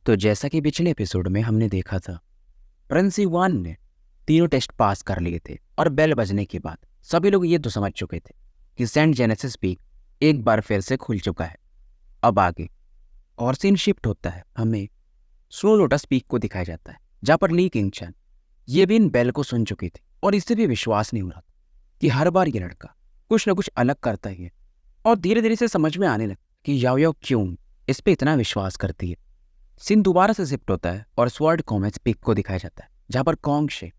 तो जैसा कि पिछले एपिसोड में हमने देखा था, प्रिंस युवान ने तीनों टेस्ट पास कर लिए थे और बेल बजने के बाद सभी लोग ये तो समझ चुके थे कि सेंट जेनेसिस पीक एक बार फिर से खुल चुका है। अब आगे और सीन शिफ्ट होता है, हमें स्नो लोटस पीक को दिखाया जाता है, जहाँ पर ली किंगचन ये भी इन बेल को सुन चुकी थी और इससे भी विश्वास नहीं हो रहा कि हर बार ये लड़का कुछ न कुछ अलग करता ही है। और धीरे धीरे से समझ में आने लगा कि याओ याओ क्यों इस पे इतना विश्वास करती है। सीन दोबारा से शिफ्ट होता है और स्वर्ड कॉमेट्स पीक को दिखाया जाता है, जहाँ पर कॉन्ग शे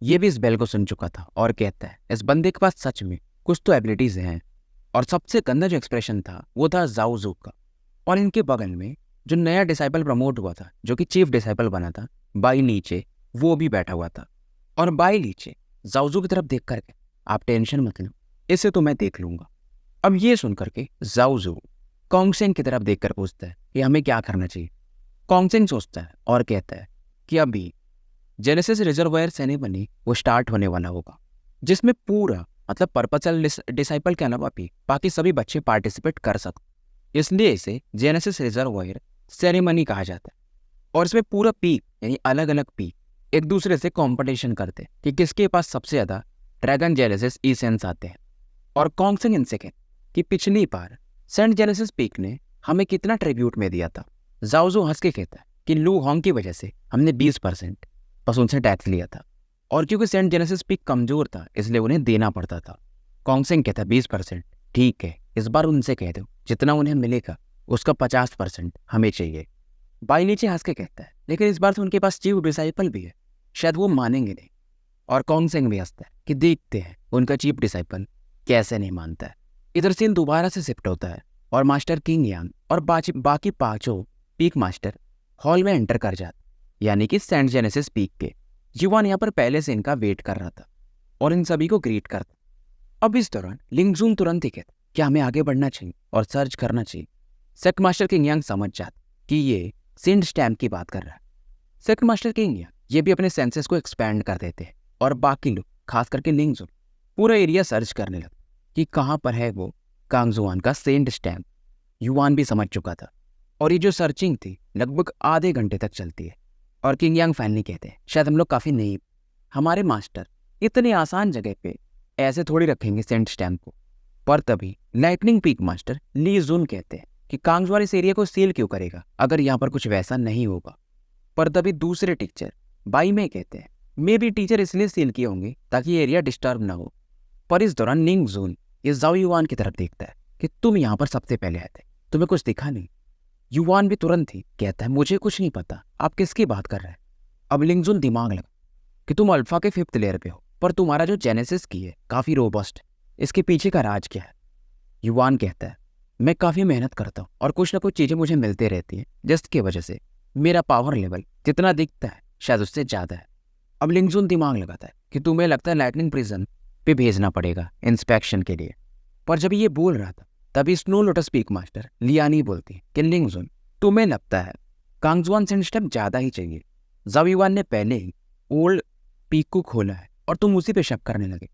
ये भी इस बेल को सुन चुका था और कहता है इस बंदे के पास सच में कुछ तो एबिलिटीज हैं। और सबसे गंदा जो एक्सप्रेशन था वो था जाओ जू का। और इनके बगल में जो नया डिसाइपल प्रमोट हुआ था, जो कि चीफ डिसाइपल बना था, बाई नीचे, वो भी बैठा हुआ था। और बाई नीचे जाओजू की तरफ देख करके, आप टेंशन मत लो, इसे तो मैं देख लूंगा। अब ये सुन करके जाओजू कॉन्गसेंग की तरफ देखकर पूछता है कि हमें क्या करना चाहिए। कॉन्गसेंग सोचता है और कहता है कि अभी जेनेसिस रिजर्वायर सेरेमनी वो स्टार्ट होने वाला होगा, जिसमें पूरा मतलब पर्पचल डिसाइपल के अलावा भी बाकी सभी बच्चे पार्टिसिपेट कर सकते, इसलिए इसे जेनेसिस रिजर्वायर सेरेमनी कहा जाता है। और इसमें पूरा पीक यानी अलग अलग पीक एक दूसरे से कंपटीशन करते हैं कि किसके पास सबसे ज़्यादा ड्रैगन जेनेसिस इसेंस आते हैं। और कॉन्गसेंग इनसे कहते कि पिछली बार सेंट जेनेसिस पीक ने हमें कितना ट्रिब्यूट में दिया था। जाओजू हंस के कहता है कि लू होंग की वजह से हमने 20% बस उनसे टैक्स लिया था, और क्योंकि सेंट जेनेसिस पीक कमजोर था इसलिए उन्हें देना पड़ता था। कॉन्गसेंग कहता है 20%, ठीक है, इस बार उनसे कह दो जितना उन्हें मिलेगा उसका 50% हमें चाहिए। बाई नीचे हंस के कहता है लेकिन इस बार तो उनके पास चीफ डिसाइपल भी है, शायद वो मानेंगे नहीं। और कॉन्गसेंग भी हंसता है कि देखते हैं उनका चीफ डिसाइपल कैसे नहीं मानता है। इधर सीन दोबारा से शिफ्ट होता है और मास्टर किंग यांग और बाकी पांचों पीक मास्टर हॉल में एंटर कर जाते, यानी कि सेंट जेनेसिस पीक के। युवान यहाँ पर पहले से इनका वेट कर रहा था और इन सभी को ग्रीट करता। अब इस दौरान लिंगजून तुरंत ही कहता कि हमें आगे बढ़ना चाहिए और सर्च करना चाहिए। सेक्ट मास्टर किंग यांग समझ जाता कि ये सेंट स्टैम्प की बात कर रहा है। सेक्ट मास्टर किंग यांग ये भी अपने सेंसेस को एक्सपैंड कर देते हैं और बाकी लोग खास करके लिंगजून पूरा एरिया सर्च करने लगते कि कहाँ पर है वो कांगजुआन का सेंट स्टैम्प। युवान भी समझ चुका था और ये जो सर्चिंग थी लगभग आधे घंटे तक चलती है। और किंग यांग फाइनली कहते हैं शायद हम लोग काफ़ी नहीं, हमारे मास्टर इतनी आसान जगह पे ऐसे थोड़ी रखेंगे सेंट स्टैम्प को। पर तभी लाइटनिंग पीक मास्टर ली जुन कहते हैं कि कांगजुआन इस एरिया को सील क्यों करेगा अगर यहाँ पर कुछ वैसा नहीं होगा। पर तभी दूसरे टीचर बाई में कहते हैं मे भी टीचर इसलिए सील किए होंगे ताकि ये एरिया डिस्टर्ब ना हो। पर इस दौरान निंग जून ये जाओ युवान की तरफ देखता है कि तुम यहाँ पर सबसे पहले आए थे, तुम्हें कुछ दिखा नहीं। युवान भी तुरंत ही कहता है मुझे कुछ नहीं पता, आप किसकी बात कर रहे हैं। अब लिंगजुन दिमाग लगा कि तुम अल्फा के 5th लेयर पे हो, पर तुम्हारा जो जेनेसिस की है काफ़ी रोबस्ट, इसके पीछे का राज क्या है। युवान कहता है मैं काफ़ी मेहनत करता हूँ और कुछ ना कुछ चीज़ें मुझे मिलती रहती हैं, जिसकी वजह से मेरा पावर लेवल जितना दिखता है शायद उससे ज़्यादा है। अब लिंगजुन दिमाग लगाता है कि तुम्हें लगता है लाइटनिंग प्रिजन पे भेजना पड़ेगा इंस्पेक्शन के लिए। पर जब ये बोल रहा था तभी स्नो लोटस पीक मास्टर लियानी बोलती कि लिंगजुन तुम्हें लगता है कांगजुआन सेंट स्टैम्प ज़्यादा ही चाहिए। जाओयुआन ने पहले ही ओल्ड पीक को खोला है और तुम उसी पे शक करने लगे।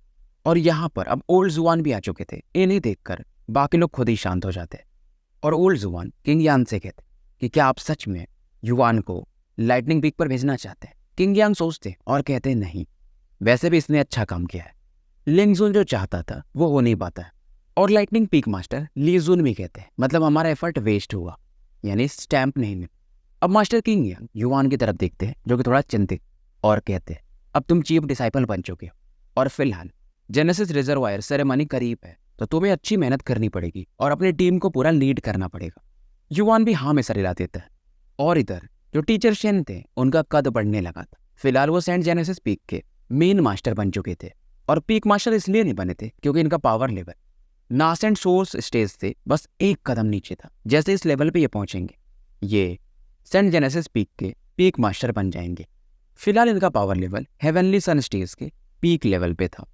और यहाँ पर अब ओल्ड जुआन भी आ चुके थे, इन्हें देखकर बाकी लोग खुद ही शांत हो जाते हैं। और ओल्ड जुआन किंग यान से कहते कि क्या आप सच में युवान को लाइटनिंग पीक पर भेजना चाहते हैं। किंग यान सोचते और कहते नहीं, वैसे भी इसने अच्छा काम किया है, लिंगजुन जो चाहता था वो हो नहीं पाता है। और लाइटनिंग पीक मास्टर लीजुन भी कहते हैं मतलब हमारा एफर्ट वेस्ट हुआ, यानी स्टैम्प नहीं मिला। अब मास्टर किंग यांग युवान की तरफ देखते हैं जो कि थोड़ा चिंतित, और कहते हैं अब तुम चीफ डिसाइपल बन चुके हो और फिलहाल जेनेसिस रिजर्वायर सेरेमनी करीब है, तो तुम्हें अच्छी मेहनत करनी पड़ेगी और अपनी टीम को पूरा लीड करना पड़ेगा। युवान भी हाँ में सर हिला देता है। और इधर जो टीचर शेन थे उनका कद बढ़ने लगा था। फिलहाल वो सेंट जेनेसिस पीक के मेन मास्टर बन चुके थे और पीक मास्टर इसलिए नहीं बने थे क्योंकि इनका power level nascent source stage से बस एक कदम नीचे था। जैसे इस लेवल पे ये पहुंचेंगे ये सेंट जेनेसिस पीक के पीक मास्टर बन जाएंगे। फिलहाल इनका power level heavenly sun stage के पीक लेवल पे था।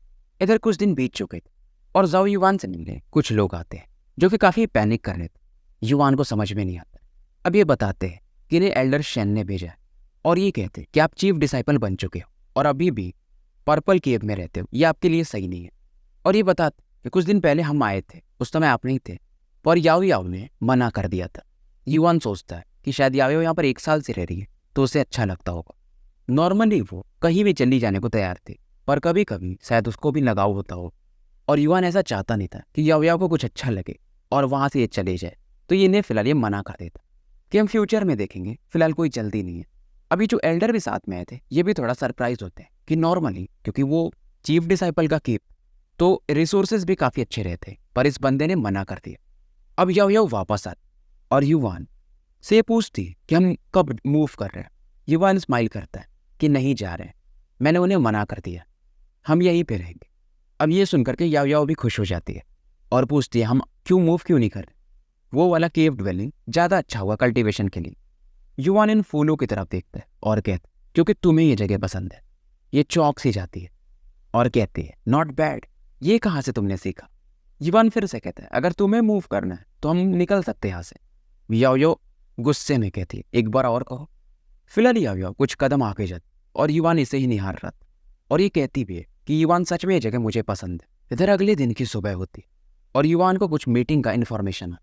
इधर कुछ दिन बीत चुके थे और जाओ युवान से मिलने कुछ लोग आते हैं जो कि काफ़ी पैनिक कर रहे थे। युवान को समझ में नहीं आता। अब ये बताते हैं कि इन्हें एल्डर शेन ने भेजा है और ये कहते हैं कि आप चीफ डिसाइपल बन चुके हो और अभी भी पर्पल केव में रहते हो, ये आपके लिए सही नहीं है। और ये बताते कि कुछ दिन पहले हम आए थे, उस समय आप नहीं थे, पर याओ याओ ने मना कर दिया था। युवान सोचता है कि कि शायद याओ यहाँ पर 1 साल से रह रही है तो उसे अच्छा लगता होगा। नॉर्मली वो कहीं भी चली जाने को तैयार थी, पर कभी कभी शायद उसको भी लगाव होता हो, और युवान ऐसा चाहता नहीं था कि याओ को कुछ अच्छा लगे और वहाँ से ये चले जाए, तो ये इन्हें फिलहाल ये मना कर देता कि हम फ्यूचर में देखेंगे, फिलहाल कोई जल्दी नहीं है। अभी जो एल्डर भी साथ में आए थे ये भी थोड़ा सरप्राइज होते हैं कि नॉर्मली क्योंकि वो चीफ डिसाइपल का कीप, तो रिसोर्सेज भी काफ़ी अच्छे रहते, पर इस बंदे ने मना कर दिया। अब याओ वापस आता और युवान से पूछती कि हम कब मूव कर रहे हैं। युवान स्माइल करता है कि नहीं जा रहे हैं, मैंने उन्हें मना कर दिया, हम यहीं पे रहेंगे। अब ये सुनकर के याओ भी खुश हो जाती है और पूछती है हम क्यों नहीं कर रहे। वो वाला केव ड्वेलिंग ज़्यादा अच्छा हुआ कल्टीवेशन के लिए। युवान इन फूलों की तरफ देखता है और कहता है क्योंकि तुम्हें ये जगह पसंद है। ये चौक सी जाती है और कहती है नॉट बैड, ये कहाँ से तुमने सीखा। युवान फिर से कहता है अगर तुम्हें मूव करना है तो हम निकल सकते हैं यहाँ से। याओ गुस्से में कहती है एक बार और कहो। फिलहाल याओ कुछ कदम आगे जाती और युवान इसे ही निहार रहा था, और ये कहती भी है कि युवान सच में ये जगह मुझे पसंद है। इधर अगले दिन की सुबह होती और युवान को कुछ मीटिंग का इन्फॉर्मेशन है।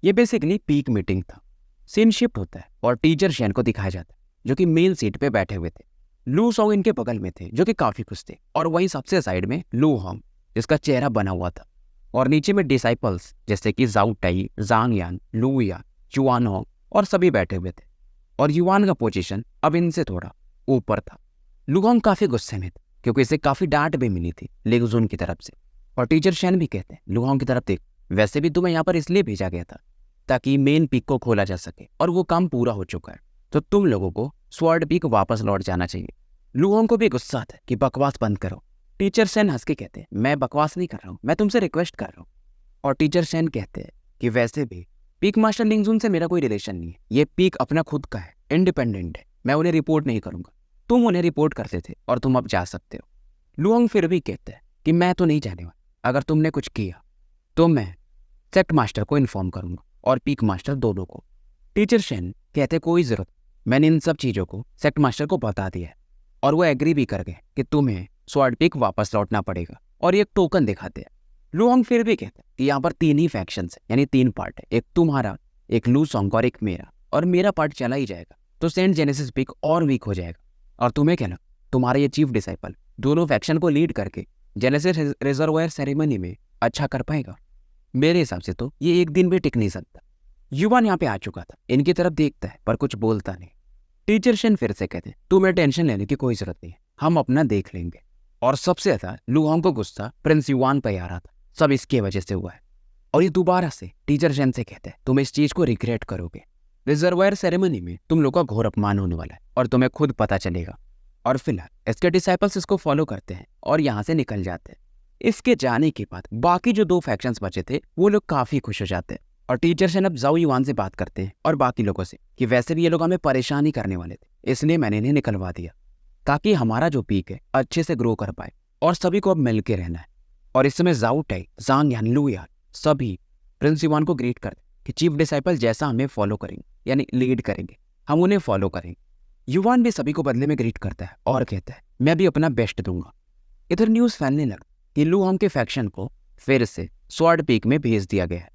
ये बेसिकली पीक मीटिंग था। सीन शिफ्ट होता है और टीचर शेन को दिखाया जाता है जो कि मेन सीट पे बैठे हुए थे। लू सॉन्ग इनके बगल में थे जो कि काफी खुश थे, और वहीं सबसे साइड में लू होंग जिसका चेहरा बना हुआ था, और नीचे में डिसाइपल्स जैसे कि जाऊ टाई, जांग यान, लू या, जुआन होंग और सभी बैठे हुए थे। और युवान का पोजीशन अब इनसे थोड़ा ऊपर था। लू होंग काफी गुस्से में थे क्योंकि इसे काफी डांट भी मिली थी लेगजुन की तरफ से, और टीचर शेन भी कहते हैं लू होंग की तरफ देख, वैसे भी तुम्हें यहाँ पर इसलिए भेजा गया था ताकि मेन पीक को खोला जा सके, और वो काम पूरा हो चुका है, तो तुम लोगों को स्वॉर्ड पीक वापस लौट जाना चाहिए। लू होंग को भी गुस्सा था कि बकवास बंद करो। टीचर शेन हंस के कहते हैं मैं बकवास नहीं कर रहा हूँ, मैं तुमसे रिक्वेस्ट कर रहा हूँ। और टीचर शेन कहते हैं कि वैसे भी पीक मास्टर लिंगजुन से मेरा कोई रिलेशन नहीं है, ये पीक अपना खुद का है, इंडिपेंडेंट है, मैं उन्हें रिपोर्ट नहीं करूंगा। तुम उन्हें रिपोर्ट करते थे और तुम अब जा सकते हो। लू होंग फिर भी कहते हैं कि मैं तो नहीं जाने वाला, अगर तुमने कुछ किया तो मैं सेक्ट मास्टर को इन्फॉर्म करूंगा और पीक मास्टर दोनों को। टीचर शेन कहते कोई जरूरत, मैंने इन सब चीज़ों को सेक्ट मास्टर को बता दिया है, और वो एग्री भी कर गए कि तुम्हें स्वॉर्ड पीक वापस लौटना पड़ेगा, और ये एक टोकन दिखाते हैं। लू होंग फिर भी कहते हैं कि यहाँ पर 3 ही फैक्शंस है, यानी 3 पार्ट है, एक तुम्हारा, एक लू सॉन्ग और एक मेरा, और मेरा पार्ट चला ही जाएगा तो सेंट जेनेसिस पीक और वीक हो जाएगा। और तुम्हें क्या लगा, तुम्हारा ये चीफ डिसाइपल दोनों फैक्शन को लीड करके जेनेसिस रिजर्वायर सेरेमनी में अच्छा कर पाएगा? मेरे हिसाब से तो ये एक दिन भी टिक नहीं सकता। युवान यहाँ पे आ चुका था, इनकी तरफ देखता है पर कुछ बोलता नहीं। टीचर शेन फिर से कहते हैं तुम्हें टेंशन लेने की कोई जरूरत नहीं है, हम अपना देख लेंगे। और सबसे ज्यादा लू होंग को गुस्सा प्रिंस युवान पर आ रहा था, सब इसके वजह से हुआ है। और ये दोबारा से टीचर शेन से कहते हैं तुम इस चीज को रिग्रेट करोगे, रिजर्वायर सेरेमनी में तुम लोग का घोर अपमान होने वाला है और तुम्हें खुद पता चलेगा। और फिलहाल इसके डिसाइपल्स इसको फॉलो करते हैं और यहाँ से निकल जाते हैं। इसके जाने के बाद बाकी जो 2 फैक्शंस बचे थे वो लोग काफी खुश हो जाते हैं, और टीचर शेन अब जाओ युवान से बात करते हैं और बाकी लोगों से कि वैसे भी ये लोग हमें परेशान ही करने वाले थे, इसलिए मैंने इन्हें निकलवा दिया ताकि हमारा जो पीक है अच्छे से ग्रो कर पाए, और सभी को अब मिल के रहना है। और इस समय जाओ टाई, जांग यान, लू यान सभी प्रिंस युवान को ग्रीट करते कि चीफ डिसाइपल जैसा हमें फॉलो करेंगे, यानी लीड करेंगे, हम उन्हें फॉलो करेंगे। युवान भी सभी को बदले में ग्रीट करता है और कहता है मैं भी अपना बेस्ट दूंगा। इधर न्यूज़ फैलने लगा कि लू होंग के फैक्शन को फिर से स्वॉर्ड पीक में भेज दिया गया है।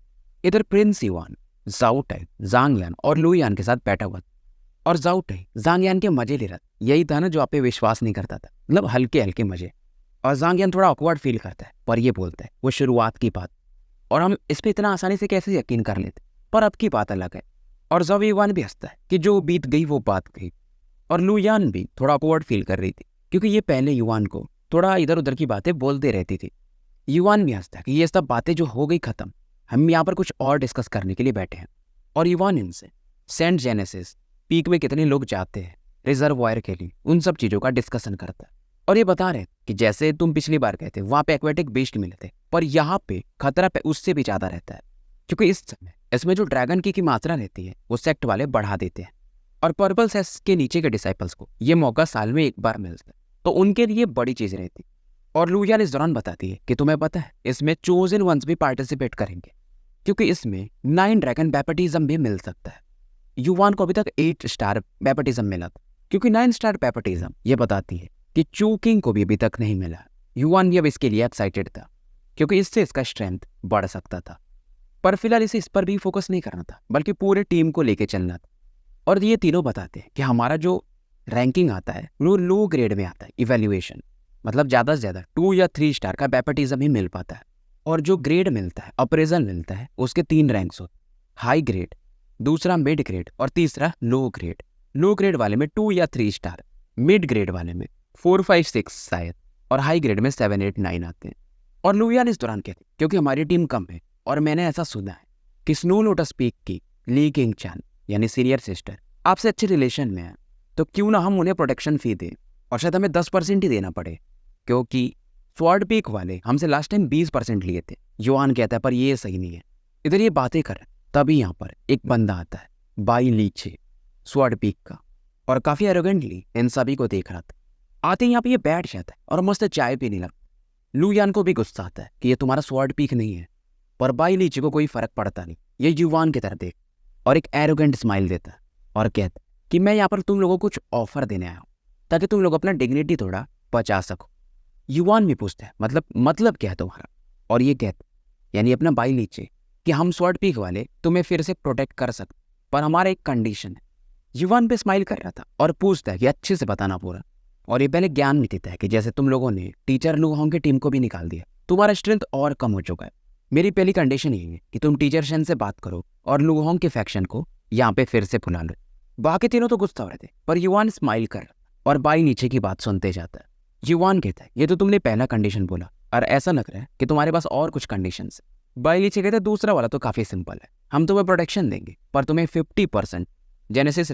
इधर प्रिंस युवान जाओ टाई, जांग यान और लू यान के साथ बैठा हुआ था, और जाओ टाई जांग यान के मजे ले रहा था। यही था ना जो आप पे विश्वास नहीं करता था, मतलब हल्के हल्के मजे। और जांग यान थोड़ा ऑकवर्ड फील करता है, पर ये बोलता है वो शुरुआत की बात, और हम इस पे इतना आसानी से कैसे यकीन कर लेते, पर अब की बात अलग है। और जाओ युवान भी हंसता है कि जो बीत गई वो बात गई। और लू यान भी थोड़ा ऑकवर्ड फील कर रही थी क्योंकि ये पहले युवान को थोड़ा इधर उधर की बातें बोलते रहती थी। युवान भी हंसता है कि ये सब बातें जो हो गई खत्म, हम यहाँ पर कुछ और डिस्कस करने के लिए बैठे हैं। और युवान इनसे सेंट जेनेसिस पीक में कितने लोग जाते हैं रिजर्वायर के लिए, उन सब चीज़ों का डिस्कशन करता है। और ये बता रहे कि जैसे तुम पिछली बार गए थे वहाँ पे एक्वेटिक बीस्ट मिले थे, पर यहाँ पे खतरा पे उससे भी ज़्यादा रहता है क्योंकि इस समय इसमें जो ड्रैगन की मात्रा रहती है वो सेक्ट वाले बढ़ा देते हैं, और पर्पल सेस के नीचे के डिसाइपल्स को ये मौका साल में एक बार मिलता है, तो उनके लिए बड़ी चीज़ रहती। और लू यान इस दौरान बताती है कि तुम्हें पता है इसमें चोजन वंस भी पार्टिसिपेट करेंगे क्योंकि इसमें 9 ड्रैगन बैप्टिज्म भी मिल सकता है। युवान को अभी तक 8 स्टार बैप्टिज्म मिला था क्योंकि 9 स्टार बैप्टिज्म ये बताती है कि चू किंग को भी अभी तक नहीं मिला। युवान भी अब इसके लिए एक्साइटेड था क्योंकि इससे इसका स्ट्रेंथ बढ़ सकता था, पर फिलहाल इसे इस पर भी फोकस नहीं करना था बल्कि पूरे टीम को लेके चलना था। और ये तीनों बताते हैं कि हमारा जो रैंकिंग आता है वो लो ग्रेड में आता है। इवैल्यूएशन मतलब ज़्यादा से ज़्यादा 2 या 3 स्टार का बैपटिज्म ही मिल पाता है। और जो ग्रेड मिलता है, अप्रेजल मिलता है, उसके 3 रैंक्स होते हैं, हाई ग्रेड, दूसरा मिड ग्रेड और तीसरा लो ग्रेड। लो ग्रेड वाले में 2 या 3 स्टार, मिड ग्रेड वाले में 4, 5, 6 शायद, और हाई ग्रेड में 7, 8, 9 आते हैं। और लुयान इस दौरान कहते क्योंकि हमारी टीम कम है और मैंने ऐसा सुना है कि स्नो लोटस पीक की ली किंग चान यानी सीनियर सिस्टर आपसे अच्छे रिलेशन में है, तो क्यों ना हम उन्हें प्रोटेक्शन फी दें, और शायद हमें 10% ही देना पड़े, क्योंकि स्वॉर्ड पीक वाले हमसे लास्ट टाइम 20% लिए थे। युआन कहता है पर ये सही नहीं है। इधर ये बातें कर, तभी यहाँ पर एक बंदा आता है, बाई लीचे, स्वॉर्ड पीक का, और काफ़ी एरोगेंटली इन सभी को देख रहा था। आते ही यहाँ पे ये बैठ जाता है और मस्त चाय पीने लगता है। लुयान को भी गुस्सा आता है कि ये तुम्हारा स्वॉर्ड पीक नहीं है, पर बाई लीचे को कोई फर्क पड़ता नहीं। ये युआन की तरफ देख और एक एरोगेंट स्माइल देता है और कहता है कि मैं यहाँ पर तुम लोगों को कुछ ऑफर देने आया हूँ ताकि तुम लोग अपना डिग्निटी थोड़ा बचा सको। युआन भी पूछता है मतलब क्या है तुम्हारा, और ये कहता यानी अपना बाई लीचे कि हम स्वॉर्ड पीक वाले तुम्हें फिर से प्रोटेक्ट कर सकते, पर हमारा एक कंडीशन है। युआन पे स्माइल कर रहा था और पूछता है कि अच्छे से बताना पूरा, और ये पहले ज्ञान भी देता है कि जैसे तुम लोगों ने टीचर लुहोंग की टीम को भी निकाल दिया, तुम्हारा स्ट्रेंथ और कम हो चुका है। मेरी पहली कंडीशन ये है कि तुम टीचर शन से बात करो और लुहोंग के फैक्शन को यहाँ पे फिर से बुला लो। बाकी तीनों तो गुस्सा हो रहे थे, पर युआन स्माइल कर और बाई नीचे की बात सुनते जाता है। युआन कहता है ये तो तुमने पहला कंडीशन बोला और ऐसा लग रहा है कि तुम्हारे पास और कुछ कंडीशंस है। बाई नीचे कहता है दूसरा वाला तो काफ़ी सिंपल है, हम तुम्हें प्रोटेक्शन देंगे पर तुम्हें 50% जेनेसिस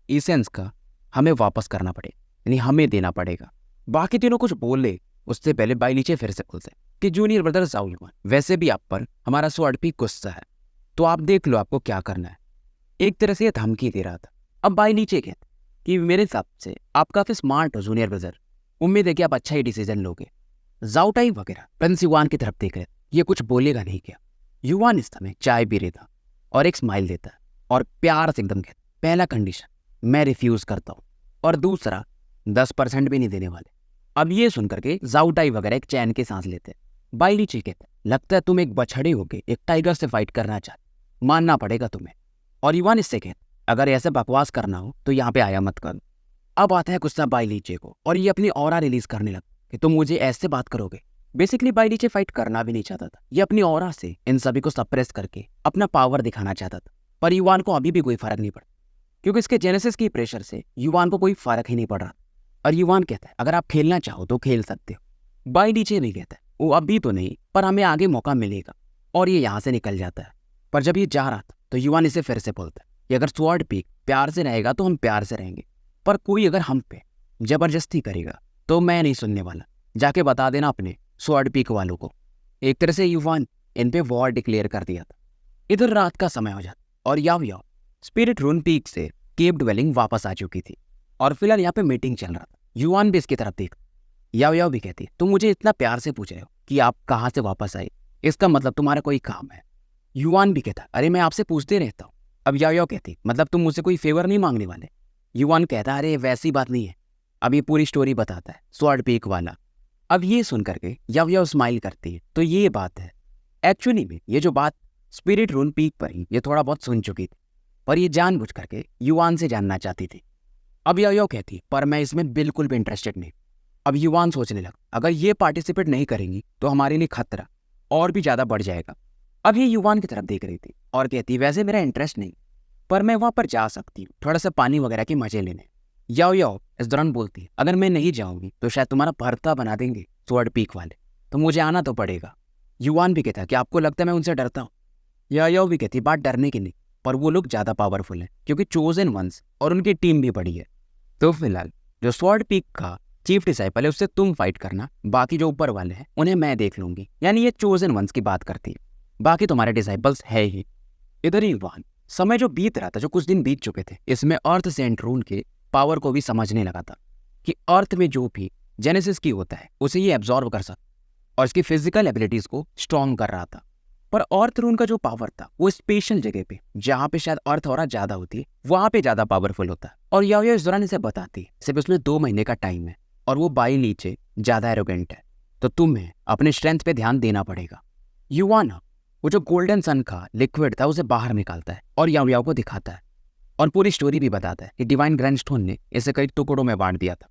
इसेंस का हमें वापस करना पड़ेगा, यानी हमें देना पड़ेगा। बाकी तीनों कुछ बोले उससे पहले बाई नीचे फिर से खुलते कि जूनियर ब्रदर जाओ युआन, वैसे भी आप पर हमारा स्वॉर्ड पीक गुस्सा है, तो आप देख लो आपको क्या करना है। एक तरह से ये धमकी दे रहा था। अब बाई नीचे कहते कि मेरे हिसाब से आप काफ़ी स्मार्ट हो जूनियर ब्रदर, उम्मीद है कि आप अच्छा ही डिसीजन लोगे। जाओटाई वगैरह प्रिंस युआन की तरफ देख रहे, ये कुछ बोलेगा नहीं क्या। युआन इस समय चाय पी रहा था और एक स्माइल देता है और प्यार से एकदम कहता पहला कंडीशन मैं रिफ्यूज़ करता हूँ, और दूसरा 10% भी नहीं देने वाले। अब ये सुन करके जाओटाई वगैरह एक चैन के सांस लेते हैं। बाई लीचे कहते लगता है तुम एक बछड़े होके एक टाइगर से फाइट करना चाहते, मानना पड़ेगा तुम्हें। और युआन इससे कहते अगर ऐसे बकवास करना हो तो यहाँ पे आया मत करो। अब आता है गुस्सा बाई लीचे को और ये अपनी ऑरा रिलीज करने लगा कि तुम मुझे ऐसे बात करोगे। बेसिकली बाई लीचे फाइट करना भी नहीं चाहता था, ये अपनी ऑरा से इन सभी को सप्रेस करके अपना पावर दिखाना चाहता था। पर युआन को अभी भी कोई फर्क नहीं पड़ा, क्योंकि इसके जेनेसिस की प्रेशर से युआन को कोई फर्क ही नहीं पड़ रहा। और युआन कहता है अगर आप खेलना चाहो तो खेल सकते हो। बाई लीचे भी कहता है वो अभी तो नहीं, पर हमें आगे मौका मिलेगा, और ये यहाँ से निकल जाता है। पर जब ये जा रहा था तो युआन इसे फिर से बोलता है कि अगर स्वॉर्ड पीक प्यार से रहेगा तो हम प्यार से रहेंगे, पर कोई अगर हम पे जबरदस्ती करेगा तो मैं नहीं सुनने वाला, जाके बता देना अपने स्वॉर्ड पीक वालों को। एक तरह से युआन इन पे वॉर डिक्लेयर कर दिया था। इधर रात का समय हो जाता और याव याव स्पिरिट रून पीक से केव ड्वेलिंग वापस आ चुकी थी, और फिलहाल यहाँ पे मीटिंग चल रहा था। युआन भी इसकी तरफ देख, याव याव भी कहती तुम मुझे इतना प्यार से पूछ रहे हो कि आप कहाँ से वापस आए, इसका मतलब तुम्हारा कोई काम है। युआन भी कहता अरे मैं आपसे पूछते रहता हूँ। अब याव याव कहती मतलब तुम मुझसे कोई फेवर नहीं मांगने वाले। युआन कहता अरे वैसी बात नहीं है, अब ये पूरी स्टोरी बताता है स्वॉर्ड पीक वाला। अब ये सुन करके याव याव स्माइल करती है, तो ये बात है। एक्चुअली में ये जो बात स्पिरिट रून पीक पर ही ये थोड़ा बहुत सुन चुकी थी, पर ये जानबूझ करके युआन से जानना चाहती थी। अब याव याव कहती पर मैं इसमें बिल्कुल भी इंटरेस्टेड नहीं। अब युआन सोचने लगा अगर ये पार्टिसिपेट नहीं करेंगी तो हमारे लिए खतरा और भी ज़्यादा बढ़ जाएगा। अब ये युआन की तरफ देख रही थी और कहती वैसे मेरा इंटरेस्ट नहीं, पर मैं वहाँ पर जा सकती हूँ थोड़ा सा पानी वगैरह के मजे लेने। याओ याओ इस दौरान बोलती अगर मैं नहीं जाऊँगी तो शायद तुम्हारा भर्ता बना देंगे स्वॉर्ड पीक वाले, तो मुझे आना तो पड़ेगा। युआन भी कहता कि आपको लगता है मैं उनसे डरता हूँ। याओ भी कहती बात डरने की नहीं, पर वो लोग ज़्यादा पावरफुल हैं क्योंकि चोजन वंस और उनकी टीम भी बड़ी है। तो फिलहाल जो स्वॉर्ड पीक का चीफ डिसाइपल है उससे तुम फाइट करना, बाकी जो ऊपर वाले हैं उन्हें मैं देख लूंगी। यानी ये चोजन वंस की बात करती है, बाकी तुम्हारे डिसाइपल्स है ही। इधर ही युआन समय जो बीत रहा था, जो कुछ दिन बीत चुके थे, इसमें अर्थ सेंट रून के पावर को भी समझने लगा था कि अर्थ में जो भी जेनेसिस की होता है उसे ये एब्जॉर्व कर सकता और इसकी फिजिकल एबिलिटीज को स्ट्रॉन्ग कर रहा था। पर अर्थ रून का जो पावर था वो स्पेशल जगह पे जहाँ पे शायद अर्थ और ज़्यादा होती है वहाँ पे ज़्यादा पावरफुल होता है। और याओ इस दौरान इसे बताती सिर्फ उसमें 2 महीने का टाइम है और वो बाई नीचे ज़्यादा एरोगेंट है, तो तुम्हें अपने स्ट्रेंथ पे ध्यान देना पड़ेगा। युआन वो जो गोल्डन सन का लिक्विड था उसे बाहर निकालता है और याओ याओ को दिखाता है, और पूरी स्टोरी भी बताता है कि डिवाइन ग्रैंडस्टोन ने इसे कई टुकड़ों में बांट दिया था।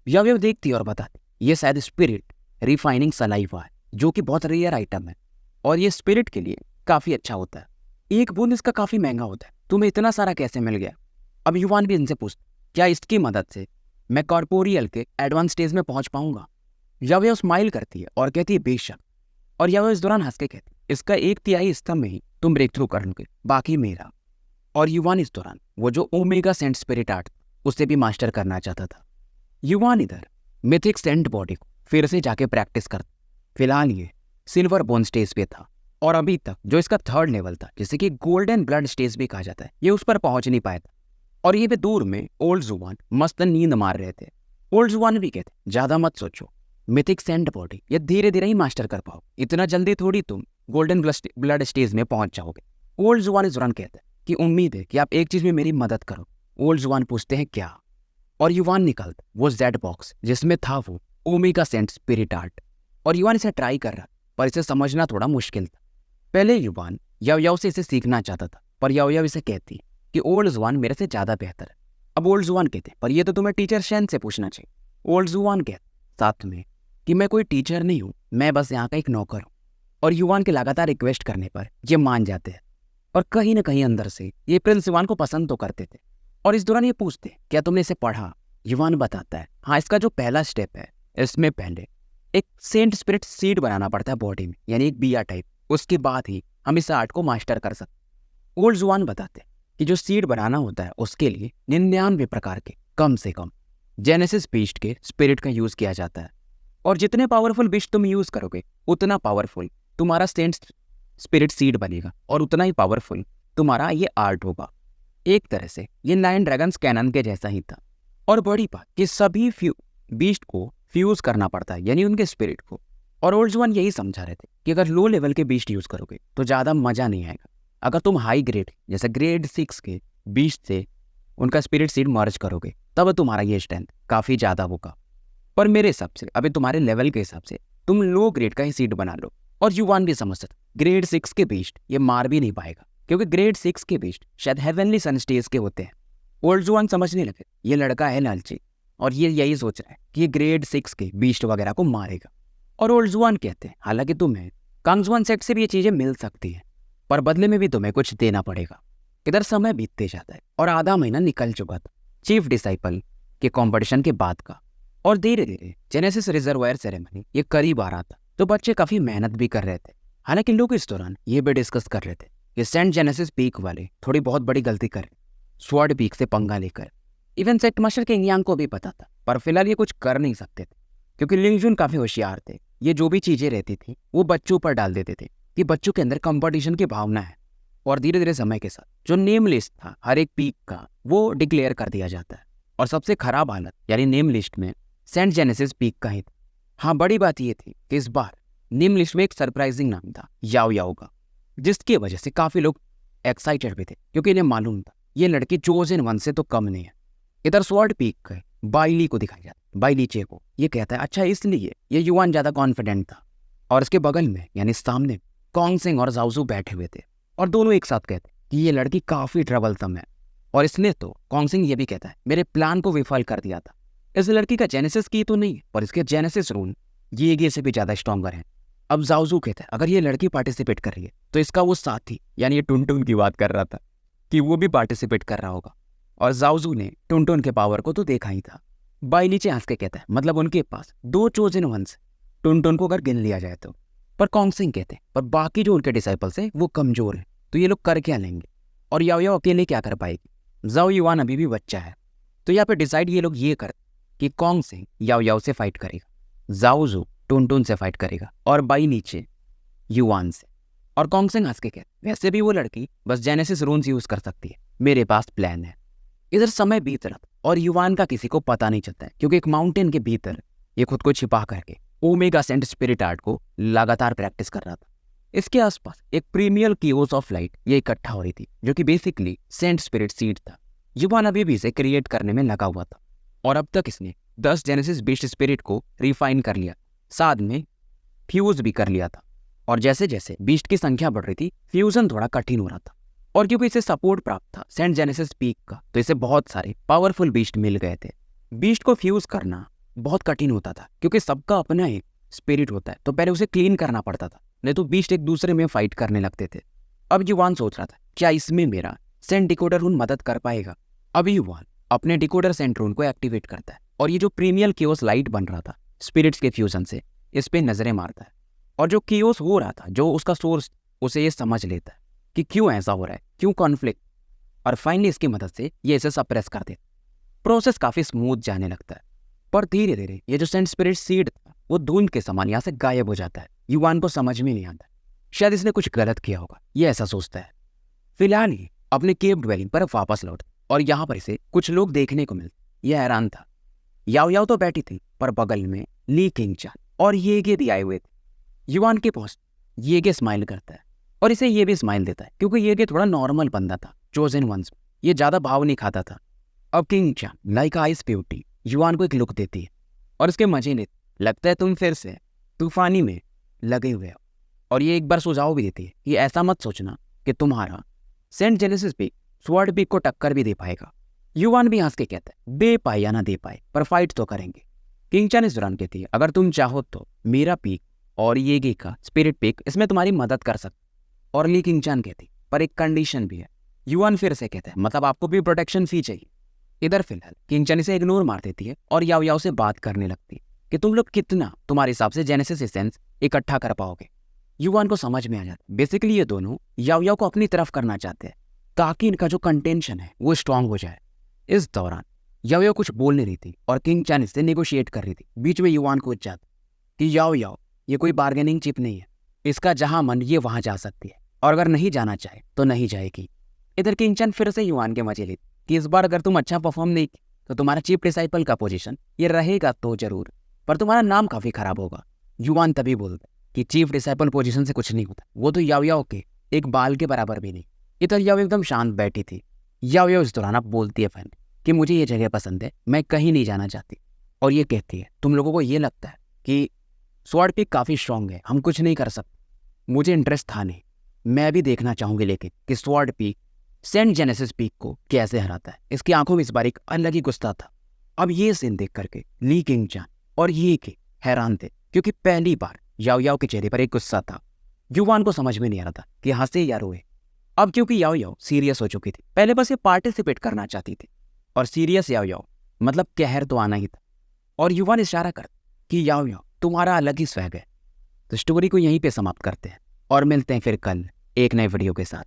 याओयाओ देखती और बताती ये शायद स्पिरिट रिफाइनिंग सलाइवा है, जो कि बहुत रेयर आइटम है और ये स्पिरिट के लिए काफ़ी अच्छा होता है। एक बूंद इसका काफ़ी महंगा होता है, तुम्हें इतना सारा कैसे मिल गया? अब युवान भी इनसे पूछता क्या इसकी मदद से मैं कॉर्पोरियल के एडवांस स्टेज में पहुंच पाऊंगा? याओयाओ स्माइल करती है और कहती है बेशक। और याओयाओ इस दौरान हंस के कहती है इसका 1/3 हिस्सा में ही तुम ब्रेक थ्रू कर लोगे, बाकी मेरा। और युवान इस दौरान वो जो ओमेगा सेंट स्पिरिट आर्ट उसे भी मास्टर करना चाहता था। युवान इधर मिथिक सेंट बॉडी को फिर से जाके प्रैक्टिस करता। फिलहाल ये सिल्वर बोन स्टेज पे था और अभी तक जो इसका 3rd लेवल था, जिसे कि गोल्डन ब्लड स्टेज भी कहा जाता है, ये उस पर पहुंच नहीं पाया था। और ये भी दूर में ओल्ड जुवान मस्त नींद मार रहे थे। ओल्ड जुवान भी कहते ज्यादा मत सोचो, मिथिक सेंट बॉडी ये धीरे धीरे ही मास्टर कर पाओ, इतना जल्दी थोड़ी तुम गोल्डन ब्लड स्टेज में पहुंच जाओगे। ओल्ड जुवान इस दौरान कहते हैं कि उम्मीद है कि आप एक चीज में मेरी मदद करो। ओल्ड जुवान पूछते हैं क्या? और युवान निकालता वो जेड बॉक्स जिसमें था वो ओमेगा सेंट स्पिरिट आर्ट। और युवान इसे ट्राई कर रहा, पर इसे समझना थोड़ा मुश्किल था। पहले युवान याओयाओ से इसे सीखना चाहता था, पर याओयाओ इसे कहती कि ओल्ड जुवान मेरे से ज्यादा बेहतर है। अब ओल्ड जुवान कहते पर ये तो तुम्हें टीचर शेन से पूछना चाहिए। ओल्ड जुवान कहते साथ में कि मैं कोई टीचर नहीं हूँ, मैं बस यहाँ का एक नौकर हूँ। और युवान के लगातार रिक्वेस्ट करने पर ये मान जाते हैं और कहीं ना कहीं अंदर से ये प्रिंस युवान को पसंद तो करते थे। और इस दौरान ये पूछते क्या तुमने इसे पढ़ा? युवान बताता है हाँ, इसका जो पहला स्टेप है इसमें पहले एक सेंट स्पिरिट सीड बनाना पड़ता है बॉडी में, यानी एक बिया टाइप, उसके बाद ही हम इस आर्ट को मास्टर कर सकते। ओल्ड जुवान बताते कि जो सीड बनाना होता है उसके लिए 99 प्रकार के कम से कम जेनेसिस बीस्ट के स्पिरिट का यूज किया जाता है। और जितने पावरफुल बीस्ट तुम यूज करोगे उतना पावरफुल तुम्हारा सेंट स्पिरिट सीड बनेगा और उतना ही पावरफुल तुम्हारा ये आर्ट होगा। एक तरह से ये 9 ड्रैगन्स कैनन के जैसा ही था। और बड़ी बात कि सभी बीस्ट को फ्यूज करना पड़ता है, यानी उनके स्पिरिट को। और ओल्ड जुवान यही समझा रहे थे कि अगर लो लेवल के बीस्ट यूज करोगे तो ज़्यादा मजा नहीं आएगा। अगर तुम हाई ग्रेड जैसे ग्रेड 6 के बीस्ट से उनका स्पिरिट सीड मर्ज करोगे तब तुम्हारा ये स्ट्रेंथ काफ़ी ज़्यादा होगा। पर मेरे हिसाब से अभी तुम्हारे लेवल के हिसाब से तुम लो ग्रेड का ही सीड बना लो। और युवान भी समझ सकते ग्रेड 6 के बीस्ट ये मार भी नहीं पाएगा, क्योंकि ग्रेड 6 के बीस्ट शायद हेवनली सन स्टेज के होते हैं। ओल्ड जुवान समझने लगे ये लड़का है लालची और ये यही सोच रहा है कि ये ग्रेड 6 के बीस्ट वगैरह को मारेगा। और ओल्ड जुवान कहते हैं हालांकि तुम्हें कांगजुआन सेट से भी ये चीज़ें मिल सकती हैं, पर बदले में भी तुम्हें कुछ देना पड़ेगा। इधर समय बीतते जाता है और आधा महीना निकल चुका था चीफ डिसाइपल के कंपटीशन के बाद का। और धीरे धीरे जेनेसिस रिजर्वायर सेरेमनी ये करीब आ रहा था, तो बच्चे काफ़ी मेहनत भी कर रहे थे। हालांकि लोग इस दौरान ये भी डिस्कस कर रहे थे कि सेंट जेनेसिस पीक वाले थोड़ी बहुत बड़ी गलती कर रहे, स्वॉर्ड पीक से पंगा लेकर। इवन सेक्ट मास्टर के यांग को भी पता था, पर फिलहाल ये कुछ कर नहीं सकते थे क्योंकि लिंगजुन काफ़ी होशियार थे। ये जो भी चीज़ें रहती थी वो बच्चों पर डाल देते थे कि बच्चों के अंदर कंपटीशन की भावना है। और धीरे धीरे समय के साथ जो नेम लिस्ट था हर एक पीक का वो डिक्लेयर कर दिया जाता है। और सबसे खराब हालत यानी नेम लिस्ट में सेंट जेनेसिस पीक का ही था। हाँ, बड़ी बात ये थी कि इस बार नेम लिस्ट में एक सरप्राइजिंग नाम था याओयाओ का, जिसकी वजह से काफ़ी लोग एक्साइटेड भी थे क्योंकि इन्हें मालूम था ये लड़की चोजन वन से तो कम नहीं है। इधर स्वॉर्ड पीक का बाइली को दिखाया जाता है, बाइली चे को। ये कहता है अच्छा इसलिए ये युवान ज़्यादा कॉन्फिडेंट था। और इसके बगल में यानी सामने कॉन्गसिंग और जाओजू बैठे हुए थे और दोनों एक साथ कहते कि ये लड़की काफ़ी ट्रबलसम है। और इसने तो कॉन्गसिंग ये भी कहता है मेरे प्लान को विफल कर दिया था। इस लड़की का जेनेसिस की तो नहीं, पर इसके जेनेसिस रूल ये से भी ज़्यादा स्ट्रॉन्गर है। अब जाओजू कहता है अगर ये लड़की पार्टिसिपेट कर रही है तो इसका वो साथी यानी ये टुनटुन की बात कर रहा था कि वो भी पार्टिसिपेट कर रहा होगा। और जाओजू ने टुनटुन के पावर को तो देखा ही था। बाई नीचे हंस के कहता है मतलब उनके पास 2 चोजन वंस टुनटुन को अगर गिन लिया जाए तो। पर कॉन्गसिंग कहते हैं पर बाकी जो उनके डिसाइपल्स हैं वो कमज़ोर हैं, तो ये लोग कर क्या लेंगे और याओयाओ अकेले क्या कर पाएगी। जाओ युवान अभी भी बच्चा है। तो यहाँ पे डिसाइड ये लोग ये कर कि कॉन्गसिंग याओयाओ से फाइट करेगा, जाओजू टुनटुन से फाइट करेगा और बाई नीचे युवान से। और कॉन्गसिंग हंस के कहते वैसे भी वो लड़की बस जेनेसिस रून्स यूज कर सकती है, मेरे पास प्लान है। इधर समय बीत रहा और युवान का किसी को पता नहीं चलता है क्योंकि एक माउंटेन के भीतर ये खुद को छिपा करके ओमेगा सेंट स्पिरिट आर्ट को लगातार प्रैक्टिस कर रहा था। इसके आसपास एक प्रीमियर कीओस ऑफ लाइट ये इकट्ठा हो रही थी जो कि बेसिकली सेंट स्पिरिट सीड था। युवान अभी भी इसे क्रिएट करने में लगा हुआ था और अब तक इसने 10 जेनेसिस बीस्ट स्पिरिट को रिफाइन कर लिया, साथ में फ्यूज भी कर लिया था। और जैसे जैसे बीस्ट की संख्या बढ़ रही थी फ्यूजन थोड़ा कठिन हो रहा था और क्योंकि इसे सपोर्ट प्राप्त था सेंट जेनेसिस पीक का, तो इसे बहुत सारे पावरफुल बीस्ट मिल गए थे। बीस्ट को फ्यूज करना बहुत कठिन होता था क्योंकि सबका अपना एक स्पिरिट होता है, तो पहले उसे क्लीन करना पड़ता था, नहीं तो बीस्ट एक दूसरे में फाइट करने लगते थे। अब युवान सोच रहा था क्या इसमें मेरा सेंट डिकोडर रून मदद कर पाएगा। अब युवान अपने डिकोडर सेंट रून को एक्टिवेट करता है और ये जो प्रीमियल केओस लाइट बन रहा था स्पिरिट्स के फ्यूजन से, इस पे नजरें मारता है और जो केओस हो रहा था, जो उसका सोर्स, उसे ये समझ लेता है कि क्यों ऐसा हो रहा है, क्यों कॉन्फ्लिक्ट, और फाइनली इसकी मदद से ये इसे सप्रेस कर देता। प्रोसेस काफी स्मूथ जाने लगता है, पर धीरे धीरे ये जो सेंट स्पिरिट सीड था वो धुंध के समान यहाँ से गायब हो जाता है। युवान को समझ में नहीं आता, शायद इसने कुछ गलत किया होगा, ये ऐसा सोचता है। फिलहाल ये अपने केव ड्वेलिंग पर वापस लौट और यहाँ पर इसे कुछ लोग देखने को मिलते। यह हैरान था। याओ याओ तो बैठी थी, पर बगल में ली किंगचान और येगे भी आए हुए थे। युवान के पहुंच येगे स्माइल करता है और इसे ये भी स्माइल देता है क्योंकि येगे थोड़ा नॉर्मल बंदा था चोजन वंस में, ये ज्यादा भाव नहीं खाता था। अब किंगचान लाइक आइस ब्यूटी युवान को एक लुक देती है और इसके मजे लेती। लगता है तुम फिर से तूफानी में लगे हुए हो, और ये एक बार सुझाव भी देती है कि ऐसा मत सोचना कि तुम्हारा saint genesis peak sword peak को टक्कर भी दे पाएगा। युवान भी हंस के कहता है दे पाए या ना दे पाए पर फाइट तो करेंगे। किंगचान इस दौरान कहती है अगर तुम चाहो तो मेरा पीक और येगे का स्पिरिट पीक इसमें तुम्हारी मदद कर सकता। और ली किंगचान कहती पर एक कंडीशन भी है। युवान फिर से कहता है मतलब आपको भी प्रोटेक्शन फी चाहिए। इधर फिलहाल किंगचान इसे इग्नोर मार देती है और याओ याओ से बात करने लगती है कि तुम लोग कितना तुम्हारे हिसाब से जेनेसिस एसेंस इकट्ठा कर पाओगे। युवान को समझ में आ जाता है बेसिकली ये दोनों याओ याओ को अपनी तरफ करना चाहते हैं ताकि इनका जो कंटेंशन है वो स्ट्रांग हो जाए। इस दौरान याओ याओ कुछ बोल नहीं रही थी और किंगचान इससे नेगोशिएट कर रही थी। बीच में युवान को इच्छा कि याओ याओ ये कोई बार्गेनिंग चिप नहीं है, इसका जहां मन ये वहां जा सकती है और अगर नहीं जाना चाहे तो नहीं जाएगी। इधर किंगचान फिर से युवान के मजे लेती कि इस बार अगर तुम अच्छा परफॉर्म नहीं की तो तुम्हारा चीफ डिसाइपल का पोजीशन ये रहेगा तो जरूर, पर तुम्हारा नाम काफी खराब होगा। युवान तभी बोलता कि चीफ डिसाइपल पोजीशन से कुछ नहीं होता, वो तो याओ याओ के एक बाल के बराबर भी नहीं। इधर याओ एकदम शांत बैठी थी। याओ याओ इस दौरान अब बोलती है फैन कि मुझे ये जगह पसंद है, मैं कहीं नहीं जाना चाहती। और ये कहती है तुम लोगों को ये लगता है कि स्वॉर्ड पीक काफी स्ट्रांग है, हम कुछ नहीं कर सकते। मुझे इंटरेस्ट था नहीं, मैं भी देखना चाहूंगी लेकिन कि sword peak saint genesis peak को कैसे हराता है। इसकी आंखों में इस बार एक अलग ही गुस्सा था। अब ये सीन देख करके ली किंगचान और ये के हैरान थे क्योंकि पहली बार याओ याओ के चेहरे पर एक गुस्सा था। युवान को समझ में नहीं आ रहा था कि हंसे या रोए। अब क्योंकि याओ याओ सीरियस हो चुकी थी, पहले बस ये पार्टिसिपेट करना चाहती थी और सीरियस याओ याओ मतलब कहर तो आना ही था। और युवान इशारा कर कि याओ याओ तुम्हारा अलग ही स्वैग है। तो स्टोरी को यहीं पे समाप्त करते हैं और मिलते हैं फिर कल एक नए वीडियो के साथ।